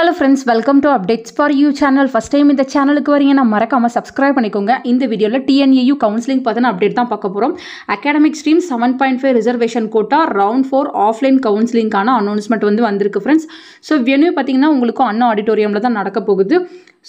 Hello friends, welcome to Updates for You channel. First time இந்த சேனலுக்கு வரீங்கன்னா மறக்காம subscribe பண்ணிக்கோங்க. இந்த வீடியோல TNAU கவுன்சிலிங் பத்தின அப்டேட் தான் பார்க்க போறோம். Academic stream 7.5 reservation quota round 4 offline counseling-கான announcement வந்திருக்கு friends. So venue பாத்தீங்கன்னா உங்களுக்கு அண்ணா ஆடிட்டோரியம்ல தான் நடக்க போகுது.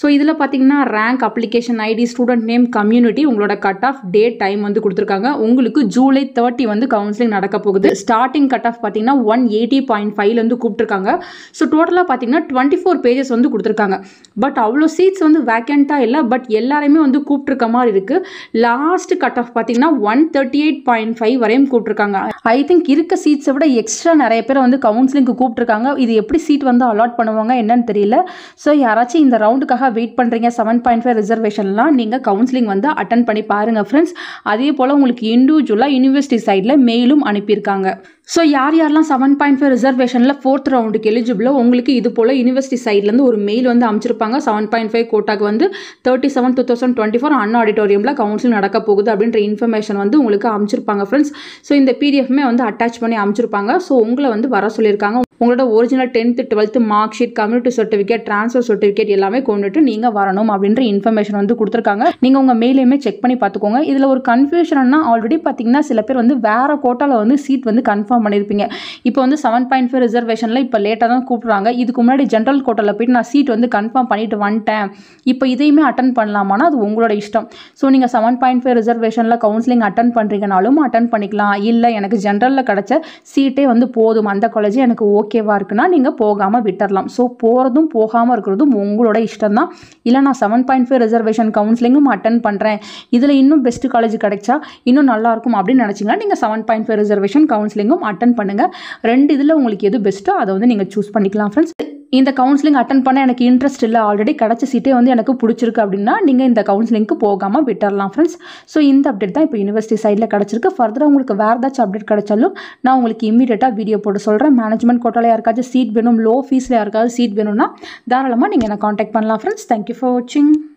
So இதில் பார்த்தீங்கன்னா rank application ID student name community உங்களோட கட் ஆஃப் டேட் டைம் வந்து கொடுத்துருக்காங்க. உங்களுக்கு ஜூலை 30 வந்து கவுன்சிலிங் நடக்க போகுது. ஸ்டார்டிங் கட் ஆஃப் பார்த்தீங்கன்னா 180.5 கூப்பிட்டுருக்காங்க. ஸோ டோட்டலாக பார்த்தீங்கன்னா 24 பேஜஸ் வந்து கொடுத்துருக்காங்க. பட் அவ்வளோ சீட்ஸ் வந்து வேக்கண்ட்டாக இல்லை, பட் எல்லாருமே வந்து கூப்பிட்டுருக்க மாதிரி இருக்குது. லாஸ்ட் கட் ஆஃப் பார்த்தீங்கன்னா 138.5 வரையும் கூப்பிட்டுருக்காங்க. ஐ திங்க் இருக்க சீட்ஸை விட எக்ஸ்ட்ரா நிறைய பேர் வந்து கவுன்சிலிங்க்கு கூப்பிட்டுருக்காங்க. இது எப்படி சீட் வந்து அலாட் பண்ணுவாங்க என்னன்னு தெரியல. ஸோ யாராச்சும் இந்த ரவுண்டுக்காக வெயிட் பண்ணுறீங்க 7.5 ரிசர்வேஷன்லாம் நீங்கள் கவுன்சிலிங் வந்து அட்டன் பண்ணி பாருங்கள் ஃப்ரெண்ட்ஸ். அதே போல் உங்களுக்கு இண்டிவிஜுவலாக யூனிவர்சிட்டி சைடில் மெயிலும் அனுப்பியிருக்காங்க. ஸோ யாரெல்லாம் 7.5 ரிசர்வேஷனில் 4th ரவுண்டுக்கு எலிஜிபிளோ உங்களுக்கு இது போல் யூனிவர்சிட்டி சைட்லேருந்து ஒரு மெயில் வந்து அமைச்சிருப்பாங்க. 7.5 கோட்டாக்கு வந்து 37/2024 அண்ணா ஆடிட்டோரியமில் கவுன்சிலிங் நடக்க போகுது அப்படின்ற இன்ஃபர்மேஷன் வந்து உங்களுக்கு அமைச்சிருப்பாங்க ஃப்ரெண்ட்ஸ். ஸோ இந்த பிடிஎஃப்மே வந்து அட்டாச் பண்ணி அமைச்சிருப்பாங்க. ஸோ உங்களை வந்து வர சொல்லியிருக்காங்க. உங்களோட original 10th 12th mark sheet, community certificate, transfer certificate எல்லாமே கொண்டுட்டு நீங்கள் வரணும் அப்படின்ற இன்ஃபர்மேஷன் வந்து கொடுத்துருக்காங்க. நீங்கள் உங்கள் மெயிலையுமே செக் பண்ணி பார்த்துக்கோங்க. இதில் ஒரு கன்ஃபியூஷன்னா ஆல்ரெடி பார்த்தீங்கன்னா சில பேர் வந்து வேறு கோட்டாவில் வந்து சீட் வந்து கன்ஃபார்ம் பண்ணியிருப்பீங்க. இப்போ வந்து 7.5 ரிசர்வேஷனில் இப்போ லேட்டாக தான் கூப்பிட்றாங்க. இதுக்கு முன்னாடி ஜென்ரல் கோட்டாவில் போயிட்டு நான் சீட் வந்து கன்ஃபார்ம் பண்ணிட்டு வந்துட்டேன், இப்போ இதையுமே அட்டன் பண்ணலாமான்னா அது உங்களோட இஷ்டம். ஸோ நீங்கள் 7.5 ரிசர்வேஷனில் கவுன்சிலிங் அட்டன் பண்ணுறீங்கனாலும் அட்டன் பண்ணிக்கலாம். இல்லை எனக்கு ஜென்ரலில் கிடச்ச சீட்டே வந்து போதும், அந்த காலேஜ் எனக்கு ஓகேவா இருக்குன்னா நீங்கள் போகாமல் விட்டுடலாம். ஸோ போகிறதும் போகாமல் இருக்கிறதும் உங்களோட இஷ்டம் தான். இல்லை நான் 7.5 ரிசர்வேஷன் கவுன்சிலிங்கும் அட்டன் பண்ணுறேன், இதில் இன்னும் பெஸ்ட் காலேஜ் கிடைச்சா இன்னும் நல்லாயிருக்கும் அப்படின்னு நினச்சிங்கன்னா நீங்கள் 7.5 ரிசர்வேஷன் கவுன்சிலிங்கும் அட்டன் பண்ணுங்கள். ரெண்டு இதில் உங்களுக்கு எது பெஸ்ட்டோ அதை வந்து நீங்கள் சூஸ் பண்ணிக்கலாம் ஃப்ரெண்ட்ஸ். இந்த கவுன்சிலிங் அட்டன் பண்ண எனக்கு இன்ட்ரெஸ்ட் இல்லை, ஆல்ரெடி கிடச்ச சீட்டே வந்து எனக்கு பிடிச்சிருக்கு அப்படின்னா நீங்கள் இந்த கவுன்சிலிங்க்கு போகாமல் விட்டுடலாம் ஃப்ரெண்ட்ஸ். ஸோ இந்த அப்டேட் தான் இப்போ யூனிவர்சிட்டி சைடில் கிடச்சிருக்கு. ஃபர்தராக உங்களுக்கு வேறு ஏதாச்சும் அப்டேட் கிடைச்சாலும் நான் உங்களுக்கு இமீடியட்டாக வீடியோ போட்டு சொல்கிறேன். மேனேஜ்மெண்ட் கோட்டாவில் யாருக்காச்சும் சீட் வேணும், லோ ஃபீஸில் யாருக்காவது சீட் வேணும்னா தாராளமாக நீங்கள் என்னை காண்டாக்ட் பண்ணலாம் ஃப்ரெண்ட்ஸ். தேங்க்யூ ஃபார் வாட்சிங்.